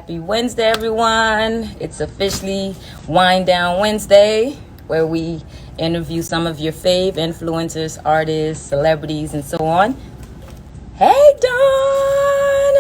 Happy Wednesday, everyone. It's officially Wind Down Wednesday, where we interview some of your fave influencers, artists, celebrities, and so on. Hey, Dawn!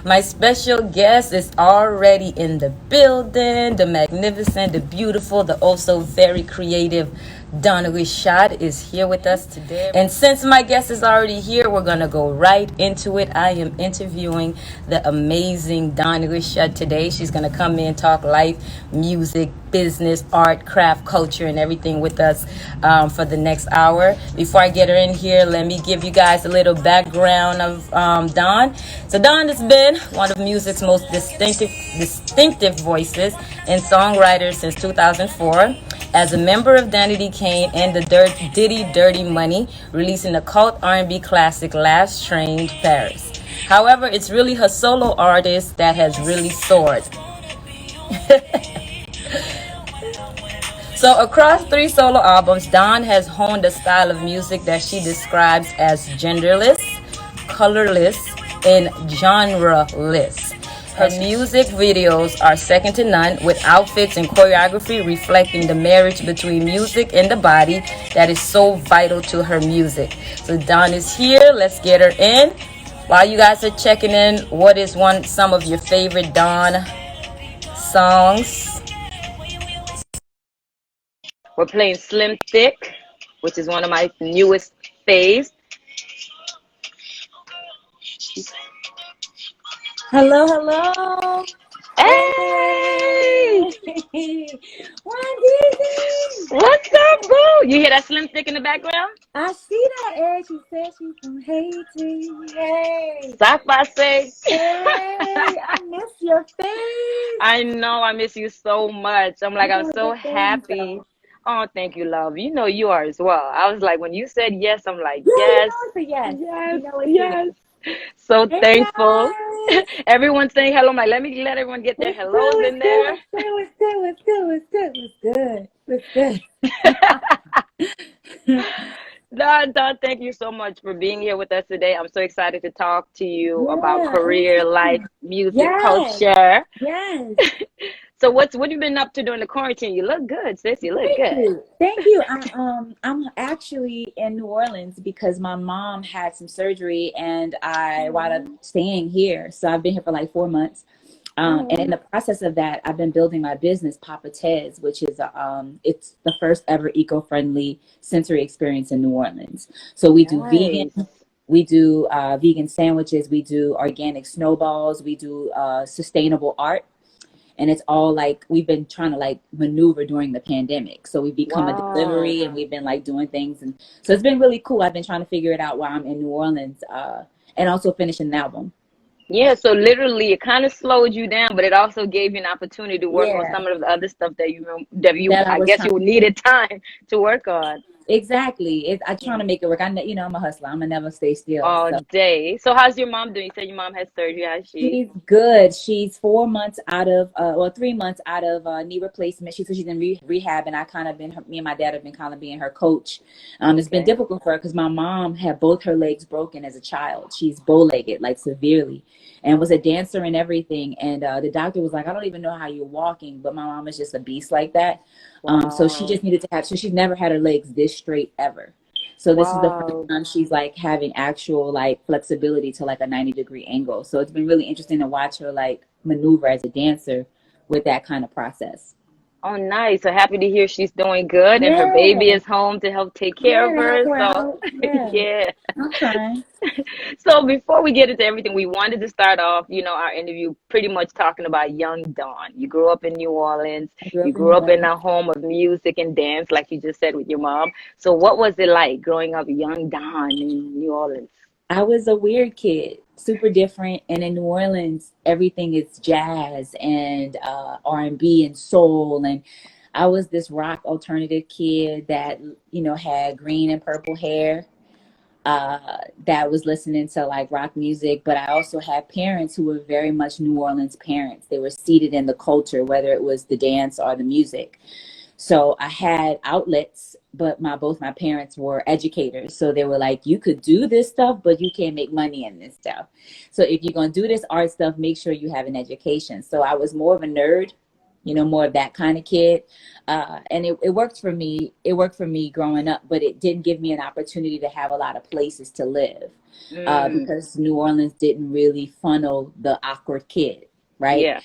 My special guest is already in the building. The magnificent, the beautiful, the also very creative Dawn Rishad is here with us today. And since my guest is already here, we're going to go right into it. I am interviewing the amazing Dawn Rishad today. She's going to come in, talk life, music, business, art, craft, culture, and everything with us for the next hour. Before I get her in here, let me give you guys a little background of Dawn. So Dawn has been one of music's most distinctive voices and songwriters since 2004. As a member of Danity Kane and the Diddy Dirty Money, releasing the cult R&B classic Last Train to Paris. However, it's really her solo artist that has really soared. So across 3 solo albums, Dawn has honed a style of music that she describes as genderless, colorless, and genreless. Her music videos are second to none, with outfits and choreography reflecting the marriage between music and the body that is so vital to her music. So Dawn is here. Let's get her in. While you guys are checking in, what is some of your favorite Dawn songs? We're playing Slim Thick, which is one of my newest faves. Hello, hello. Hey! Wanda! What's up, boo? You hear that Slim Thick in the background? I see that. Hey, she said she's from Haiti. Hey. Say. Hey, I miss your face. I know, I miss you so much. I'm so happy. Oh, thank you, love. You know you are as well. I was like, when you said yes, I'm like, yes. Yes. Yes. So hey, thankful. Everyone's saying hello. I'm like, let everyone get their hellos in there. What's good? Don, thank you so much for being here with us today. I'm so excited to talk to you about career, life, music, culture. Yes. So what have you been up to during the quarantine? You look good, sis. You look good. Thank you. I'm actually in New Orleans because my mom had some surgery and I wound up staying here. So I've been here for like 4 months. And in the process of that, I've been building my business, Papa Ted's, which is it's the first ever eco-friendly sensory experience in New Orleans. So we do vegan. We do vegan sandwiches. We do organic snowballs. We do sustainable art. And it's all like we've been trying to like maneuver during the pandemic. So we've become a delivery and we've been like doing things. And so it's been really cool. I've been trying to figure it out while I'm in New Orleans and also finishing an album. Yeah, so literally it kind of slowed you down, but it also gave you an opportunity to work on some of the other stuff that you needed time to work on. Exactly. I'm trying to make it work. I'm a hustler. I'm gonna never stay still all day. So how's your mom doing? You said your mom had surgery. How's she? She's good. She's 4 months out of 3 months out of knee replacement. She's in rehab, and me and my dad have been kind of being her coach. It's been difficult for her because my mom had both her legs broken as a child. She's bow-legged, like severely, and was a dancer and everything. And the doctor was like, I don't even know how you're walking, but my mom is just a beast like that. So she just needed to have. So she's never had her legs this straight ever. So this is the first time she's like having actual like flexibility to like a 90-degree angle. So it's been really interesting to watch her like maneuver as a dancer with that kind of process. Oh, nice. So happy to hear she's doing good and her baby is home to help take care of her. So yeah. Okay. So before we get into everything, we wanted to start off, our interview pretty much talking about young Dawn. You grew up in New Orleans. You grew up in a home of music and dance, like you just said with your mom. So what was it like growing up young Dawn in New Orleans? I was a weird kid, super different. And in New Orleans, everything is jazz and R&B and soul. And I was this rock alternative kid that, had green and purple hair. That was listening to like rock music, but I also had parents who were very much New Orleans parents. They were seated in the culture, whether it was the dance or the music. So I had outlets but both my parents were educators. So they were like, you could do this stuff, but you can't make money in this stuff. So if you're going to do this art stuff, make sure you have an education. So I was more of a nerd, more of that kind of kid. And it worked for me. It worked for me growing up, but it didn't give me an opportunity to have a lot of places to live, because New Orleans didn't really funnel the awkward kid, right? Yeah.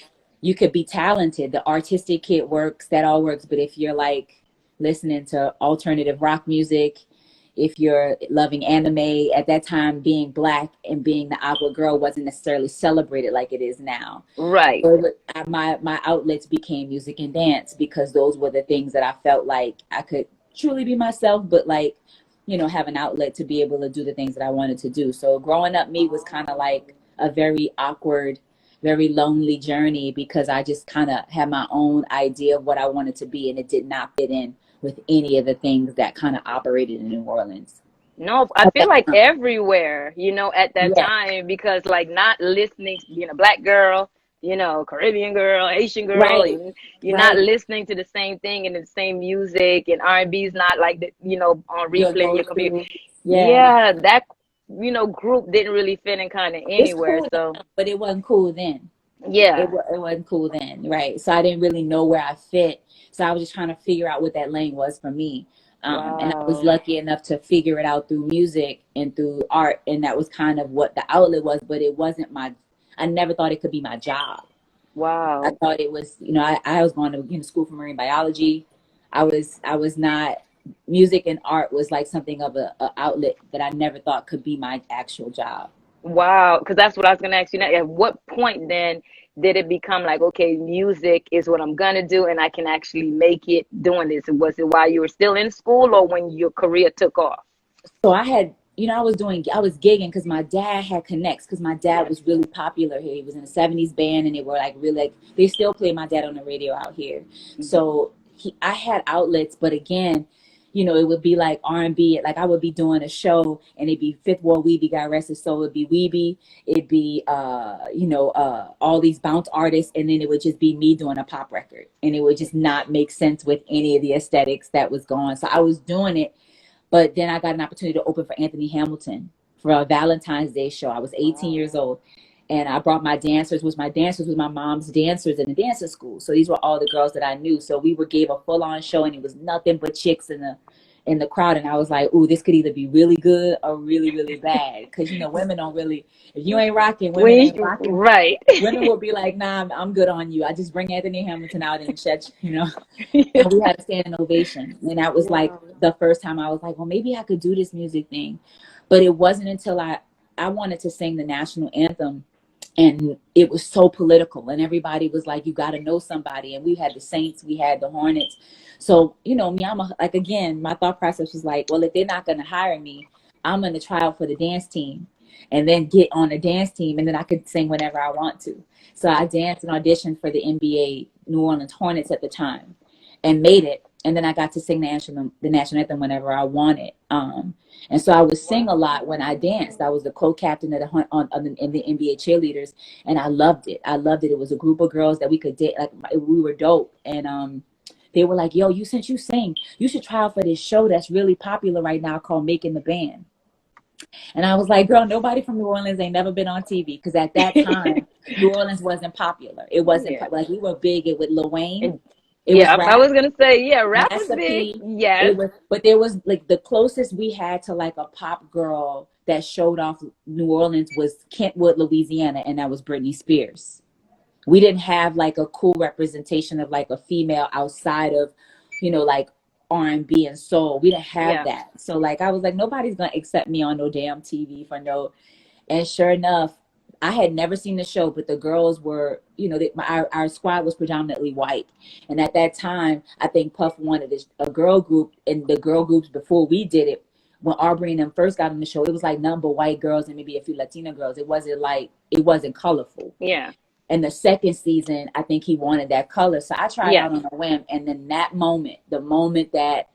You could be talented. The artistic kid works, that all works. But if you're like listening to alternative rock music, if you're loving anime, at that time, being Black and being the awkward girl wasn't necessarily celebrated like it is now. Right. So my outlets became music and dance, because those were the things that I felt like I could truly be myself, but like, have an outlet to be able to do the things that I wanted to do. So growing up, me was kind of like a very awkward, very lonely journey, because I just kind of had my own idea of what I wanted to be, and it did not fit in with any of the things that kind of operated in New Orleans. No, I feel like everywhere, at that Yeah, time, because like not listening, being a Black girl, Caribbean girl, Asian girl, right, and you're not right. listening to the same thing and the same music, and R&B is not like the, on Your replay in your computer. go-to, yeah. Yeah, that, group didn't really fit in kind of It's anywhere. cool So now, but it wasn't cool then. yeah, It wasn't cool then, right? So I didn't really know where I fit. So I was just trying to figure out what that lane was for me. And I was wow, lucky enough to figure it out through music and through art. And that was kind of what the outlet was, but it wasn't I never thought it could be my job. I wow. thought it was, I was going to school for marine biology. I was not, music and art was like something of a outlet that I never thought could be my actual job. Wow, because that's what I was gonna ask you now. At what point then did it become like, okay, music is what I'm gonna do and I can actually make it doing this? Was it while you were still in school or when your career took off? So I had, I was gigging because my dad had connects, because my dad Yes. was really popular here. He was in a 70s band, and they were like really, like, they still play my dad on the radio out here. Mhm. So I had outlets, but again, it would be like R&B. Like I would be doing a show and it'd be Fifth Ward Weebie got arrested. So it'd be Weebie, it'd be, all these bounce artists. And then it would just be me doing a pop record, and it would just not make sense with any of the aesthetics that was going. So I was doing it, but then I got an opportunity to open for Anthony Hamilton for a Valentine's Day show. I was 18 years Wow. old, and I brought my dancers. Was my dancers was my mom's dancers in the dancing school. So these were all the girls that I knew. So we were gave a full on show, and it was nothing but chicks in the crowd. And I was like, "Ooh, this could either be really good or really really bad." Because women don't really. If you ain't rocking, women We ain't rocking. right. Women will be like, "Nah, I'm good on you. I just bring Anthony Hamilton out and shut. And we had a standing ovation. And that was like Wow. the first time I was like, well, maybe I could do this music thing. But it wasn't until I wanted to sing the national anthem, and it was so political, and everybody was like, you got to know somebody. And we had the Saints, we had the Hornets. So, me, like, again, my thought process was like, well, if they're not going to hire me, I'm going to try out for the dance team and then get on the dance team, and then I could sing whenever I want to. So I danced and auditioned for the NBA New Orleans Hornets at the time, and made it. And then I got to sing the national anthem whenever I wanted. And so I would sing a lot when I danced. I was the co-captain of in the NBA cheerleaders, and I loved it. I loved it. It was a group of girls that we could date. Like, we were dope. And they were like, "Yo, since you sing, you should try out for this show that's really popular right now called Making the Band." And I was like, "Girl, nobody from New Orleans ain't never been on TV," because at that time, New Orleans wasn't popular. It wasn't Yeah. like we were big. It with Lil Wayne. And It was yeah, I rap. was gonna say, yeah, rap was Master big. P. Yes. It was, but there was like the closest we had to like a pop girl that showed off New Orleans was Kentwood, Louisiana, and that was Britney Spears. We didn't have like a cool representation of like a female outside of, like R&B and soul. We didn't have Yeah. that. So like I was like, nobody's gonna accept me on no damn TV for no. And sure enough, I had never seen the show, but the girls were, our squad was predominantly white. And at that time, I think Puff wanted a girl group, and the girl groups before we did it, when Aubrey and them first got on the show, it was like none but white girls and maybe a few Latina girls. It wasn't colorful. Yeah. And the second season, I think he wanted that color. So I tried Yes. out on a whim. And then that moment, the moment that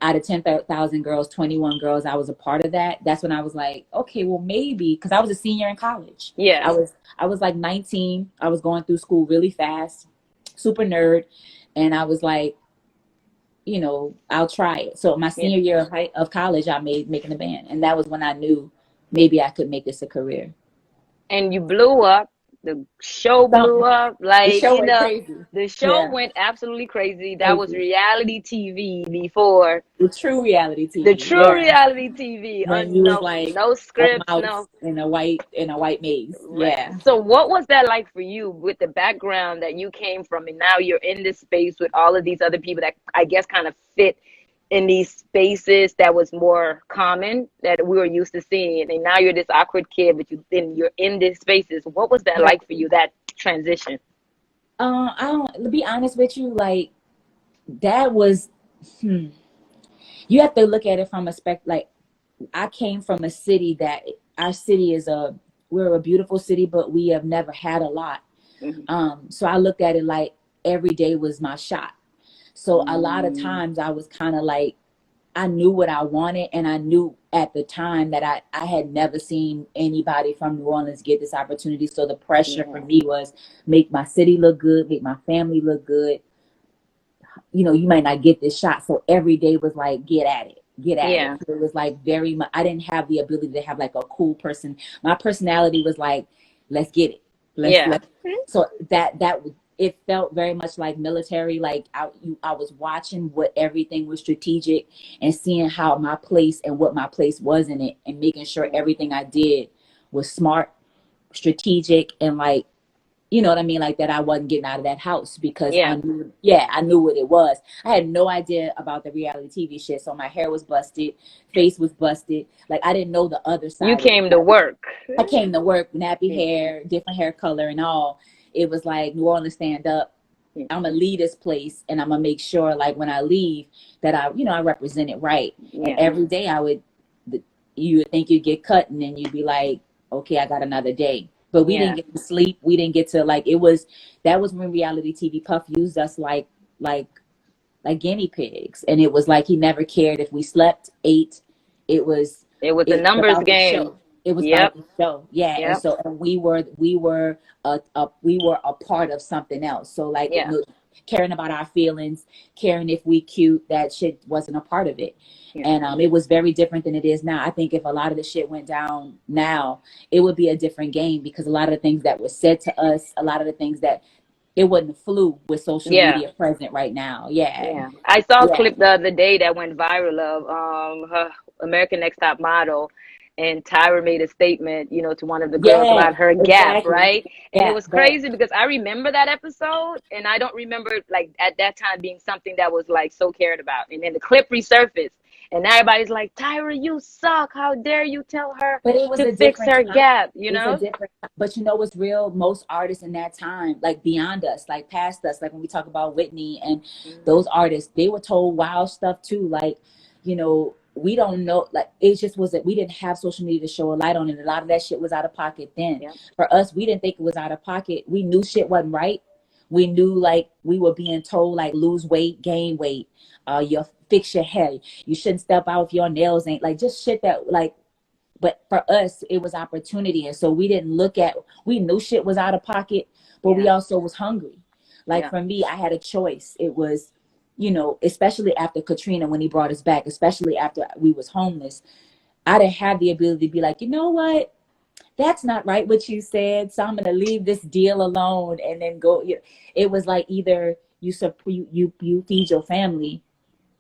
out of 10,000 girls, 21 girls, I was a part of that. That's when I was like, okay, well, maybe, because I was a senior in college. Yes. I was like 19. I was going through school really fast, super nerd. And I was like, I'll try it. So my Yeah. senior year of college, I made Making the Band. And that was when I knew maybe I could make this a career. And you blew up. The show blew Something. up. The Like, show went crazy. the show Yeah, went absolutely crazy. That was crazy. reality TV before The true reality the TV. true Yeah. reality TV. When you was No, like no a scripts, mouse no. in a white maze. Right. Yeah. So what was that like for you with the background that you came from, and now you're in this space with all of these other people that I guess kind of fit in these spaces that was more common that we were used to seeing, and now you're this awkward kid, but you're in these spaces. What was that like for you, that transition? I don't, to be honest with you, like that was, you have to look at it from a like I came from a city that our city we're a beautiful city, but we have never had a lot. So I looked at it like every day was my shot. So a lot of times I was kind of like, I knew what I wanted, and I knew at the time that I had never seen anybody from New Orleans get this opportunity. So the pressure for Yeah. me was make my city look good, make my family look good. You might not get this shot. So every day was like, get at it, get at it. Yeah. So it was like very much, I didn't have the ability to have like a cool person. My personality was like, let's get it. Yeah. So it felt very much like military. Like I was watching what everything was strategic and seeing how my place and what my place was in it, and making sure everything I did was smart, strategic, and like, you know what I mean? Like that I wasn't getting out of that house because Yeah. I knew what it was. I had no idea about the reality TV shit. So my hair was busted, face was busted. Like I didn't know the other You side of came to it. work. I came to work, nappy Yeah. hair, different hair color and all. It was like, New Orleans, stand up. Yeah. I'm gonna leave this place, and I'm gonna make sure, like when I leave, that I represent it right. And Yeah. every day you would think you'd get cut, and then you'd be like, okay, I got another day. But we Yeah. didn't get to sleep. We didn't get to that was when reality TV Puff used us like guinea pigs, and it was like he never cared if we slept, ate. It was It was a it was numbers about the game. show. It was about Yep. the show, yeah. And Yep. so and we were a part of something else. So like Yeah. caring about our feelings, caring if we cute, that shit wasn't a part of it. Yeah. And it was very different than it is now. I think if a lot of the shit went down now, it would be a different game, because a lot of the things that were said to us, a lot of the things that it wouldn't flew with social Yeah. media present right now. Yeah. Yeah. I saw a Yeah. clip the other day that went viral of her American Next Top Model, and Tyra made a statement, to one of the girls Yeah, about her gap, exactly. right? And it Yeah, was that. crazy because I remember that episode, and I don't remember like at that time being something that was like so cared about. And then the clip resurfaced, and everybody's like, "Tyra, you suck. How dare you tell her But it was to a fix different her time. gap?" It's a different, but you know what's real? Most artists in that time, like beyond us, like past us, like when we talk about Whitney and those artists, they were told wild stuff too. Like, we don't know, like it just wasn't, we didn't have social media to show a light on it. A lot of that shit was out of pocket then. Yeah. For us, we didn't think it was out of pocket. We knew shit wasn't right. We knew like we were being told like lose weight, gain weight, you fix your hair, you shouldn't step out if your nails ain't, like just shit that like. But for us, it was opportunity. And so we knew shit was out of pocket, but we also was hungry. Like for me, I had a choice. It was, especially after Katrina, when he brought us back, especially after we was homeless, I didn't have the ability to be like, you know what? That's not right what you said. So I'm going to leave this deal alone and then go. It was like either you feed your family,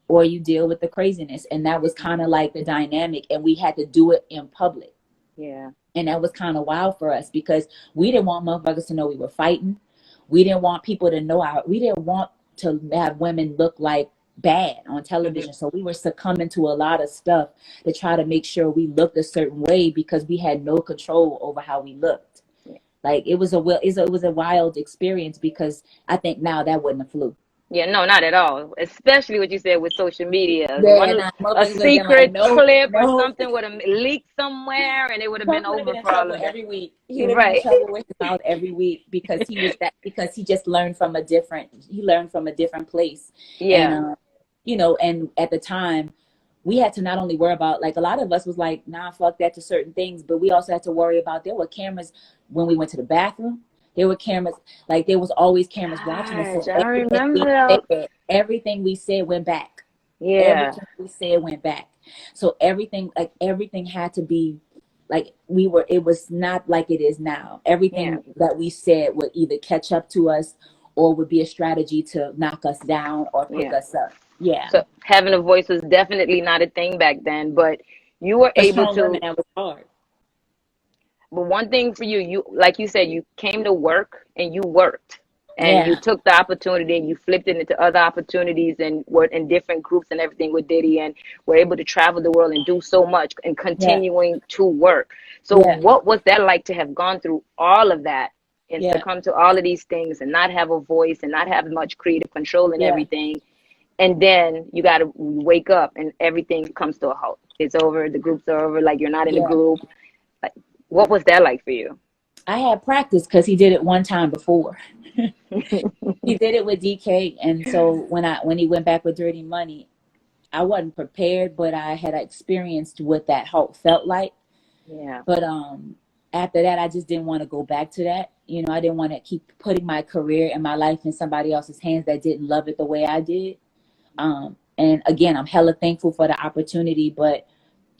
or you deal with the craziness. And that was kind of like the dynamic. And we had to do it in public. Yeah. And that was kind of wild for us, because we didn't want motherfuckers to know we were fighting. We didn't want people to know we didn't want to have women look like bad on television. So we were succumbing to a lot of stuff to try to make sure we looked a certain way, because we had no control over how we looked. Like it was a wild experience, because I think now that wouldn't have flew. Yeah, no, not at all. Especially what you said with social media. Yeah, nah, A motherfuckers would have been like, secret no, clip or no. something would have leaked somewhere, and it would have been Trump would have over been in for all trouble of that. every week. He would have been in Right. trouble with his mouth every week, because he just learned from a different place. Yeah. And at the time, we had to not only worry about, like, a lot of us was like, nah, fuck that to certain things, but we also had to worry about, there were cameras when we went to the bathroom. There were cameras, like there was always cameras watching us. So I remember that. everything we said went back. Yeah. Everything we said went back. So everything, like everything had to be like it was not like it is now. Yeah. Everything that we said would either catch up to us or would be a strategy to knock us down or pick Yeah. us up. Yeah. So having a voice was definitely not a thing back then, but you were For able strong women, to. that was hard. But one thing for you, like you said, you came to work and you worked. And you Yeah. took the opportunity and you flipped it into other opportunities and were in different groups and everything with Diddy and were able to travel the world and do so much and Yeah. continuing to work. So Yeah. what was that like to have gone through all of that and Yeah. succumb to all of these things and not have a voice and not have much creative control and Yeah. everything? And then you got to wake up and everything comes to a halt. It's over. The groups are over. Like you're not in the Yeah. group. Like, what was that like for you? I had practice because he did it one time before. He did it with DK, and so when he went back with Dirty Money, I wasn't prepared, but I had experienced what that halt felt like. Yeah. But after that, I just didn't want to go back to that. You know, I didn't want to keep putting my career and my life in somebody else's hands that didn't love it the way I did. And again, I'm hella thankful for the opportunity, but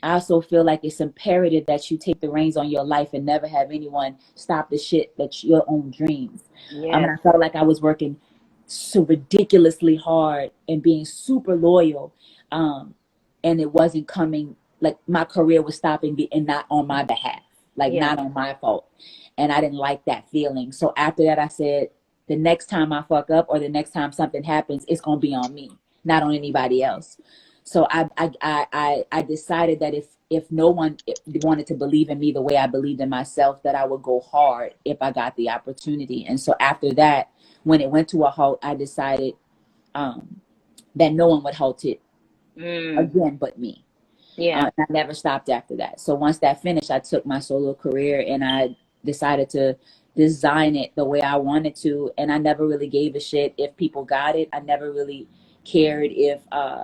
I also feel like it's imperative that you take the reins on your life and never have anyone stop the shit that's your own dreams. And Yes. I felt like I was working so ridiculously hard and being super loyal. And it wasn't coming, like my career was stopping and not on my behalf, like Yeah. not on my fault. And I didn't like that feeling. So after that, I said, the next time I fuck up or the next time something happens, it's going to be on me, not on anybody else. So I decided that if no one wanted to believe in me the way I believed in myself, that I would go hard if I got the opportunity. And so after that, when it went to a halt, I decided that no one would halt it Mm. again but me. Yeah. And I never stopped after that. So once that finished, I took my solo career and I decided to design it the way I wanted to. And I never really gave a shit if people got it. I never really cared if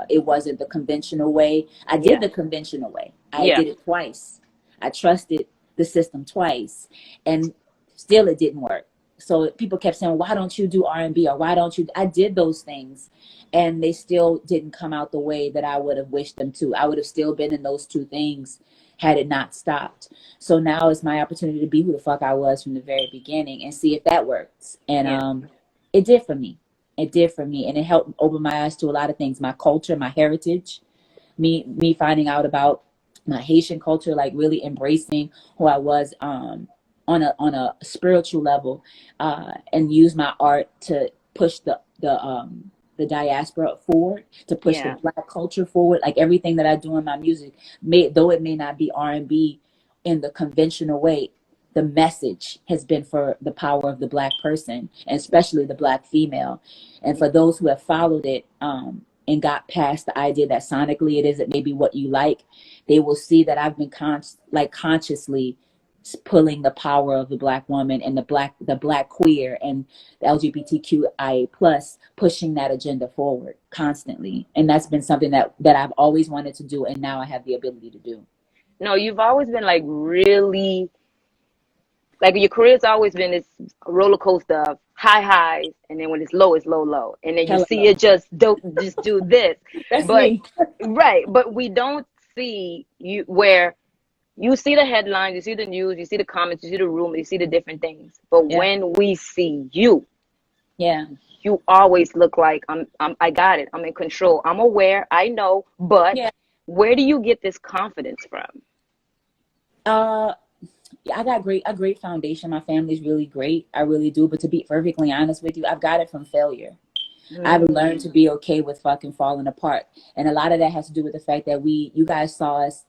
it wasn't the conventional way. I did Yeah. the conventional way. I Yeah. did it twice. I trusted the system twice, and still it didn't work. So people kept saying, "Why don't you do R&B or why don't you?" I did those things, and they still didn't come out the way that I would have wished them to. I would have still been in those two things had it not stopped. So now it's my opportunity to be who the fuck I was from the very beginning and see if that works. And Yeah. it did for me. It did for me, and it helped open my eyes to a lot of things: my culture, my heritage, me finding out about my Haitian culture, like really embracing who I was on a spiritual level, and use my art to push the diaspora forward, to push the Yeah. Black culture forward. Like everything that I do in my music, though it may not be R&B in the conventional way, the message has been for the power of the Black person, and especially the Black female. And for those who have followed it, and got past the idea that sonically it isn't maybe what you like, they will see that I've been consciously pulling the power of the Black woman and the black queer and the LGBTQIA plus, pushing that agenda forward constantly. And that's been something that I've always wanted to do, and now I have the ability to do. No, you've always been like really like your career's always been this roller coaster of high highs, and then when it's low, it's low low, and then you Hella see low. it just do this, That's but me. right, but we don't see you where you see the headlines, you see the news, you see the comments, you see the rumors, you see the different things, but Yeah. when we see you, Yeah. you always look like I got it, I'm in control, I'm aware, I know, but Yeah. where do you get this confidence from? Uh, yeah, I got a great foundation. My family's really great. I really do. But to be perfectly honest with you, I've got it from failure. I've learned Mm, to be okay with fucking falling apart. And a lot of that has to do with the fact that you guys saw us,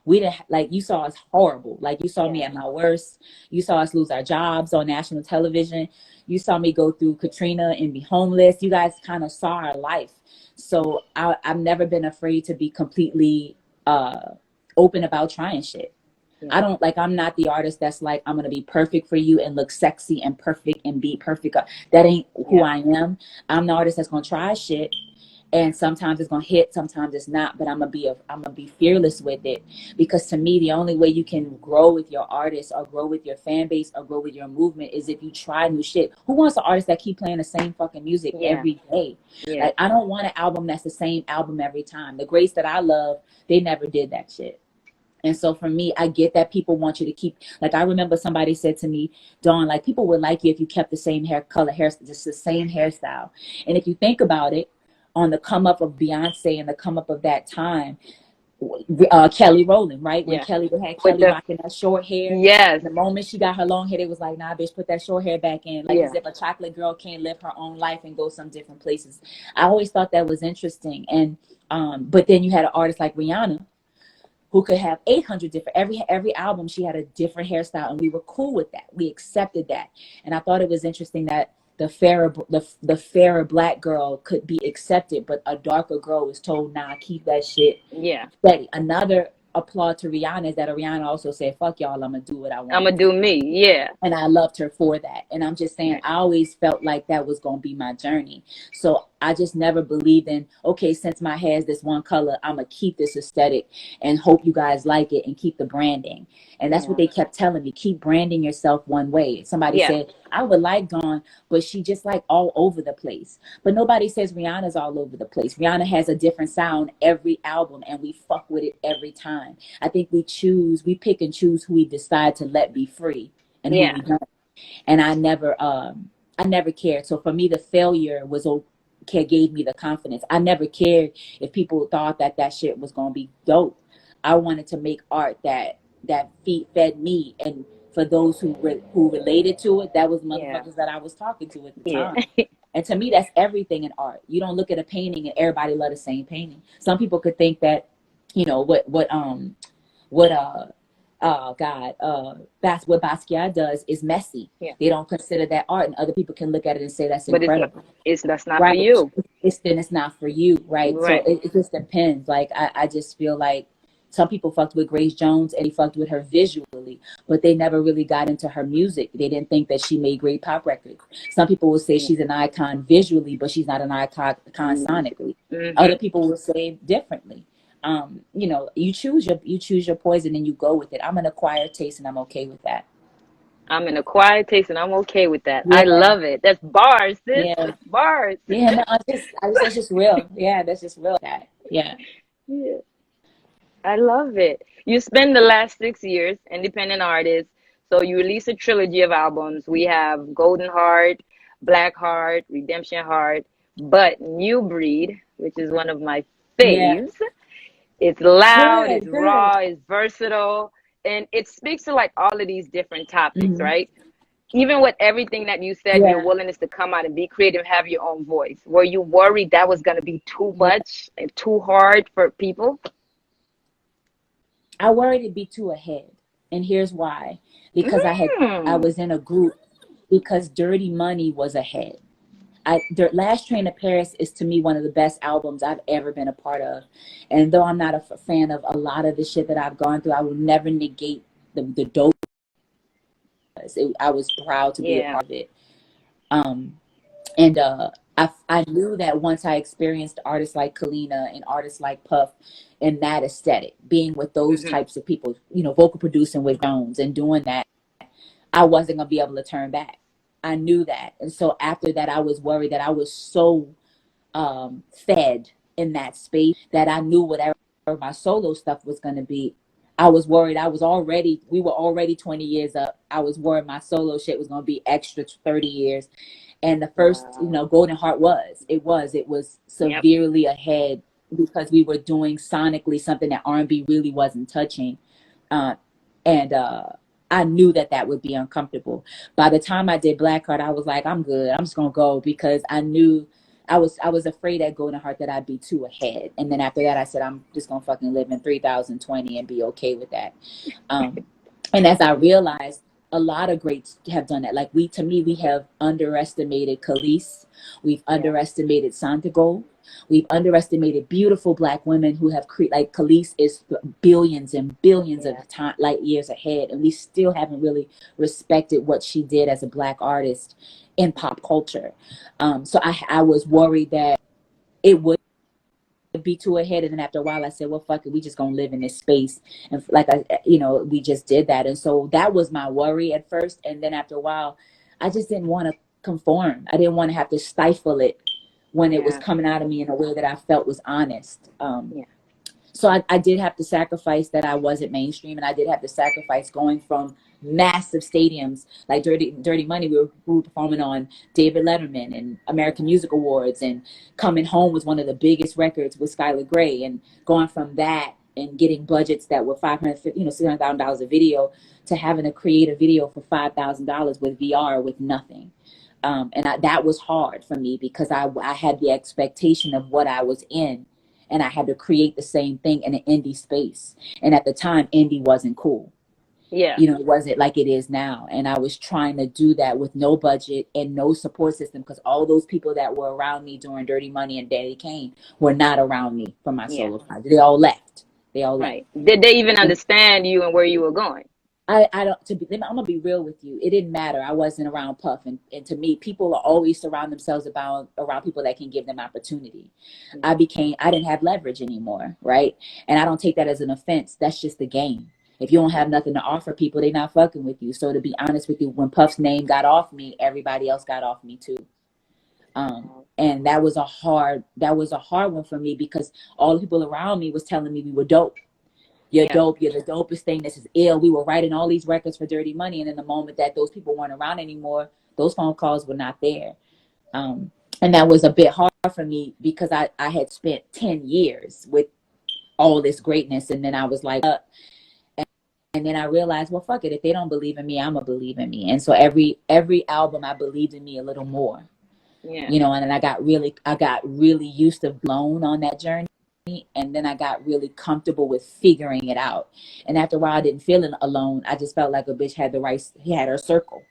we didn't, like, you saw us horrible. Like, you saw me yeah, at my worst. You saw us lose our jobs on national television. You saw me go through Katrina and be homeless. You guys kind of saw our life. So I've never been afraid to be completely open about trying shit. yeah, I don't, like, I'm not the artist that's like, I'm going to be perfect for you and look sexy and perfect and be perfect. That ain't who yeah, I am. I'm the artist that's going to try shit And sometimes it's gonna hit, sometimes it's not, but I'm gonna be fearless with it, because to me the only way you can grow with your artist or grow with your fan base or grow with your movement is if you try new shit. Who wants an artist that keep playing the same fucking music Yeah. every day? Yeah. Like, I don't want an album that's the same album every time. The greats that I love, they never did that shit. And so for me, I get that people want you to keep, like, I remember somebody said to me, Dawn, like, people would like you if you kept the same hair color, hair, just the same hairstyle. And if you think about it, on the come up of Beyonce and the come up of that time, Kelly Rowland, right? When Yeah. Kelly had With Kelly the rocking that short hair, yes. the moment she got her long hair, it was like, nah, bitch, put that short hair back in. Like, Yeah. as if a chocolate girl can't live her own life and go some different places. I always thought that was interesting. And but then you had an artist like Rihanna, who could have 800 different, every album she had a different hairstyle, and we were cool with that. We accepted that. And I thought it was interesting that the fairer black girl could be accepted, but a darker girl was told, nah, keep that shit Yeah. steady. Another applaud to Rihanna is that Rihanna also said, fuck y'all, I'm gonna do what I I'm want gonna to do. do me. Yeah. And I loved her for that. And I'm just saying, Right. I always felt like that was going to be my journey. So I just never believed in, okay, since my hair is this one color, I'm going to keep this aesthetic and hope you guys like it and keep the branding. And that's what Yeah. they kept telling me. Keep branding yourself one way. Somebody Yeah. said, I would like Dawn, but she just like all over the place. But nobody says Rihanna's all over the place. Rihanna has a different sound every album, and we fuck with it every time. I think we pick and choose who we decide to let be free and who Yeah. we don't. And I never cared. So for me, the failure was okay, gave me the confidence. I never cared if people thought that that shit was gonna be dope. I wanted to make art that fed me, and for those who related to it, that was Yeah. motherfuckers that I was talking to at the Yeah. time. And to me, that's everything in art. You don't look at a painting and everybody love the same painting. Some people could think that, you know, what God, what Basquiat does is messy. Yeah. They don't consider that art, and other people can look at it and say that's But it's not. incredible, It's that's not for right? you. Then it's not for you, right? So Right. it just depends. Like I just feel like some people fucked with Grace Jones and they fucked with her visually, but they never really got into her music. They didn't think that she made great pop records. Some people will say Yeah. she's an icon visually, but she's not an icon sonically. Other Mm-hmm. people will say differently. You know, you choose your poison and you go with it. I'm an acquired taste and I'm okay with that. I'm in a quiet taste, and I'm okay with that. I Yeah, love it. That's bars, sis. yeah, Bars. yeah. No, that's just real. Yeah, that's just real. That, yeah, Yeah. I love it. You spend the last 6 years independent artist. So you release a trilogy of albums. We have Golden Heart, Black Heart, Redemption Heart, but New Breed, which is one of my yeah. faves. It's loud, it's Good, good. raw, it's versatile, and it speaks to like all of these different topics, Hmm. right? Even with everything that you said, your Yeah, willingness to come out and be creative, have your own voice. Were you worried that was going to be too yeah. much and too hard for people? I worried it'd be too ahead, and here's why: because I Mm. was in a group, because Dirty Money was ahead. The Last Train to Paris is to me one of the best albums I've ever been a part of. And though I'm not a fan of a lot of the shit that I've gone through, I will never negate the dope. I was proud to be a Yeah. part of it. Um, and I knew that once I experienced artists like Kalina and artists like Puff and that aesthetic, being with those Hmm. types of people, you know, vocal producing with Jones and doing that, I wasn't gonna be able to turn back. I knew that. And so after that, I was worried that I was so fed in that space that I knew whatever my solo stuff was going to be. I was worried. We were already 20 years up. I was worried my solo shit was going to be extra 30 years. And the first, you Wow. know, Golden Heart it was Yep. severely ahead because we were doing sonically something that R&B really wasn't touching. Uh, and I knew that that would be uncomfortable. By the time I did Black Heart, I was like, I'm good. I'm just gonna go because I knew I was afraid at Golden Heart that I'd be too ahead. And then after that, I said, I'm just gonna fucking live in 3020 and be okay with that. Um, and as I realized, a lot of greats have done that. Like to me, we have underestimated Khalees. We've Yeah. underestimated Santiago. We've underestimated beautiful black women who have like Khalees is billions and billions Yeah. of time light years ahead, and we still haven't really respected what she did as a black artist in pop culture. So I was worried that it would. be too ahead, and then after a while I said, well, fuck it, we just gonna live in this space. And like we just did that. And so that was my worry at first, and then after a while I just didn't want to conform. I didn't want to have to stifle it when it was Yeah. coming out of me in a way that I felt was honest. Yeah. So I did have to sacrifice that I wasn't mainstream, and I did have to sacrifice going from massive stadiums like Dirty Money. We were performing on David Letterman and American Music Awards, and Coming Home was one of the biggest records with Skylar Grey, and going from that and getting budgets that were $550, $600,000 a video, to having to create a video for $5,000 with VR with nothing. That was hard for me because I had the expectation of what I was in, and I had to create the same thing in an indie space. And at the time, indie wasn't cool. Yeah. It wasn't like it is now. And I was trying to do that with no budget and no support system, because all those people that were around me during Dirty Money and Daddy Kane were not around me for my Yeah. solo project. They all left. Right. Did they even understand you and where you were going? I'm gonna be real with you. It didn't matter. I wasn't around Puff, and to me, people are always surround themselves around people that can give them opportunity. I didn't have leverage anymore, right? And I don't take that as an offense. That's just the game. If you don't have nothing to offer people, they're not fucking with you. So to be honest with you, when Puff's name got off me, everybody else got off me too. And that was a hard one for me, because all the people around me was telling me we were dope. You're dope. You're the dopest thing. This is ill. We were writing all these records for Dirty Money. And in the moment that those people weren't around anymore, those phone calls were not there. And that was a bit hard for me, because I had spent 10 years with all this greatness. And then I was like, and then I realized, well, fuck it. If they don't believe in me, I'm going to believe in me. And so every album, I believed in me a little more. Yeah. And then I got really used to blown on that journey. And then I got really comfortable with figuring it out. And after a while, I didn't feel alone. I just felt like a bitch had had her circle.